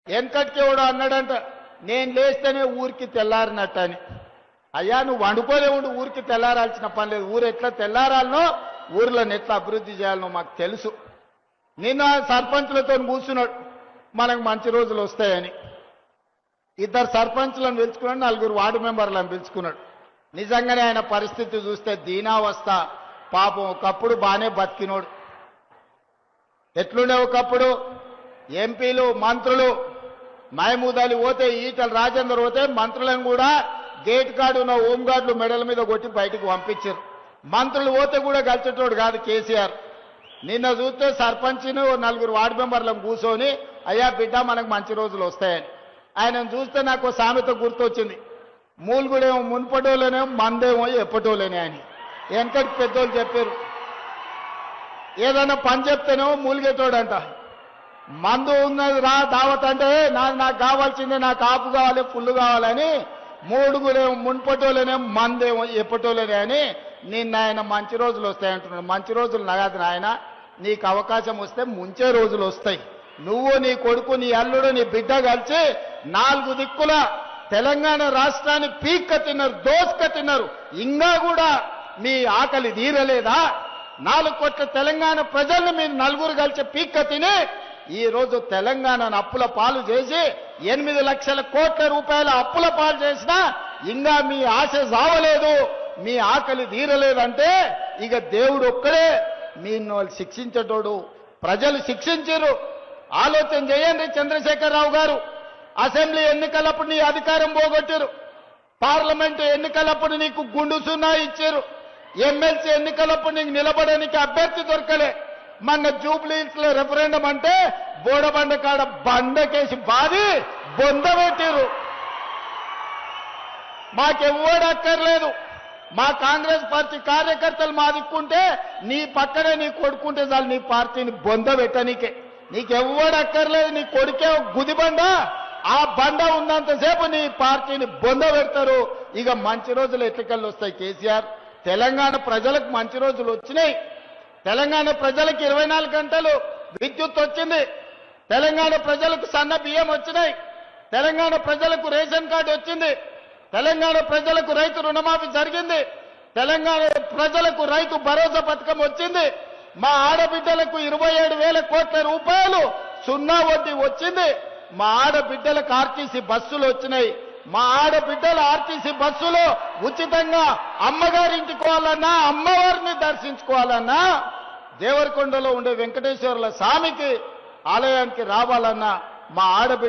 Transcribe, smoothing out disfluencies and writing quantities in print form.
వెనకటికి ఎవడో అన్నాడంట, నేను లేస్తేనే ఊరికి తెల్లారినట్టని. అయ్యా నువ్వు వండుకోలే ఉండి ఊరికి తెల్లారాల్సిన పని లేదు. ఊరు ఎట్లా తెల్లారాలనో, ఊర్లను ఎట్లా అభివృద్ధి చేయాలనో మాకు తెలుసు. నిన్న సర్పంచులతో కూర్చున్నాడు, మనకు మంచి రోజులు వస్తాయని. ఇద్దరు సర్పంచులను పిలుచుకున్నాడు, 4 వార్డు మెంబర్లను పిలుచుకున్నాడు. నిజంగానే ఆయన పరిస్థితి చూస్తే దీనావస్థ. పాపం ఒకప్పుడు బాగానే బతికినోడు. ఎట్లుండే ఒకప్పుడు ఎంపీలు మంత్రులు మహమూద్ అలీ పోతే, ఈటల రాజేందర్ పోతే మంత్రులను కూడా గేట్ కాడు ఉన్న హోంగార్డులు మెడల మీద కొట్టి బయటకు పంపించారు. మంత్రులు పోతే కూడా కలిసేటోడు కాదు కేసీఆర్. నిన్న చూస్తే సర్పంచ్ను 4 వార్డు మెంబర్లను కూర్చొని, అయ్యా బిడ్డ మనకు మంచి రోజులు వస్తాయని. ఆయనను చూస్తే నాకు సామెత గుర్తొచ్చింది, మూలుగుడేమో మున్పటోలేనేమో మందేమో ఎప్పటోలేనే అని. వెనకటి పెద్దోళ్ళు చెప్పారు, ఏదైనా పని చెప్తేనేమో మూలిగేటోడంట. మందు ఉన్నది రా దావత్ అంటే, నాకు కావాల్సిందే, నాకు ఆపు కావాలి, ఫుల్ కావాలని. మూడుగుడేమో మున్పటోలేనేమో మందేమో ఎప్పటోలేనే అని. నిన్న ఆయన మంచి రోజులు వస్తాయంటున్నాడు. మంచి రోజులు నగదు నాయన, నీకు అవకాశం వస్తే ముంచే రోజులు వస్తాయి. నువ్వు, నీ కొడుకు, నీ అల్లుడు, నీ బిడ్డ కలిసి 4 దిక్కుల తెలంగాణ రాష్ట్రాన్ని పీక్క తిన్నారు, దోసుక తిన్నారు. ఇంకా కూడా మీ ఆకలి తీరలేదా? 4 కోట్ల తెలంగాణ ప్రజల్ని మీరు 4 కలిసి పీక్క తిని ఈ రోజు తెలంగాణను అప్పుల పాలు చేసి 8 లక్షల కోట్ల రూపాయల అప్పుల పాలు చేసినా ఇంకా మీ ఆశ సావలేదు, మీ ఆకలి తీరలేదంటే ఇక దేవుడు ఒక్కడే మీ శిక్షించేటోడు. ప్రజలు శిక్షించారు. ఆలోచన చేయండి చంద్రశేఖరరావు గారు. అసెంబ్లీ ఎన్నికలప్పుడు నీ అధికారం పోగొట్టారు. పార్లమెంటు ఎన్నికలప్పుడు నీకు గుండు సున్నా ఇచ్చారు. ఎమ్మెల్సీ ఎన్నికలప్పుడు నీకు నిలబడడానికి అభ్యర్థి దొరకలే. మొన్న జూబ్లీహిల్స్ లో రెఫరెండం అంటే బోడబండ కాడ బండకేసి బాది బొందబెట్టారు. మాకెవ్వడక్కర్లేదు. మా కాంగ్రెస్ పార్టీ కార్యకర్తలు మా దిక్కుంటే, నీ పక్కనే నీ కొడుకుంటే చాలు నీ పార్టీని బొందబెట్టనీకే. నీకెవ్వడక్కర్లేదు. నీ కొడుకే గుదిబండ, ఆ బండ ఉన్నంతసేపు నీ పార్టీని బొందబెడతారు. ఇక మంచి రోజులు ఎట్లకెళ్ళి వస్తాయి కేసీఆర్? తెలంగాణ ప్రజలకు మంచి రోజులు వచ్చినాయి. తెలంగాణ ప్రజలకు 24 గంటలు విద్యుత్ వచ్చింది. తెలంగాణ ప్రజలకు సన్న బియ్యం వచ్చినాయి. తెలంగాణ ప్రజలకు రేషన్ కార్డు వచ్చింది. తెలంగాణ ప్రజలకు రైతు రుణమాఫీ జరిగింది. తెలంగాణ ప్రజలకు రైతు భరోసా పథకం వచ్చింది. మా ఆడబిడ్డలకు 27,000 కోట్ల రూపాయలు సున్నా వడ్డీ వచ్చింది. మా ఆడబిడ్డలకు ఆర్టీసీ బస్సులు వచ్చినాయి. మా ఆడబిడ్డల ఆర్టీసీ బస్సులో ఉచితంగా అమ్మగారింటికి పోవాలన్నా, అమ్మవారిని దర్శించుకోవాలన్నా, దేవరకొండలో ఉండే వెంకటేశ్వర్ల స్వామికి ఆలయానికి రావాలన్నా మా ఆడబిడ్డ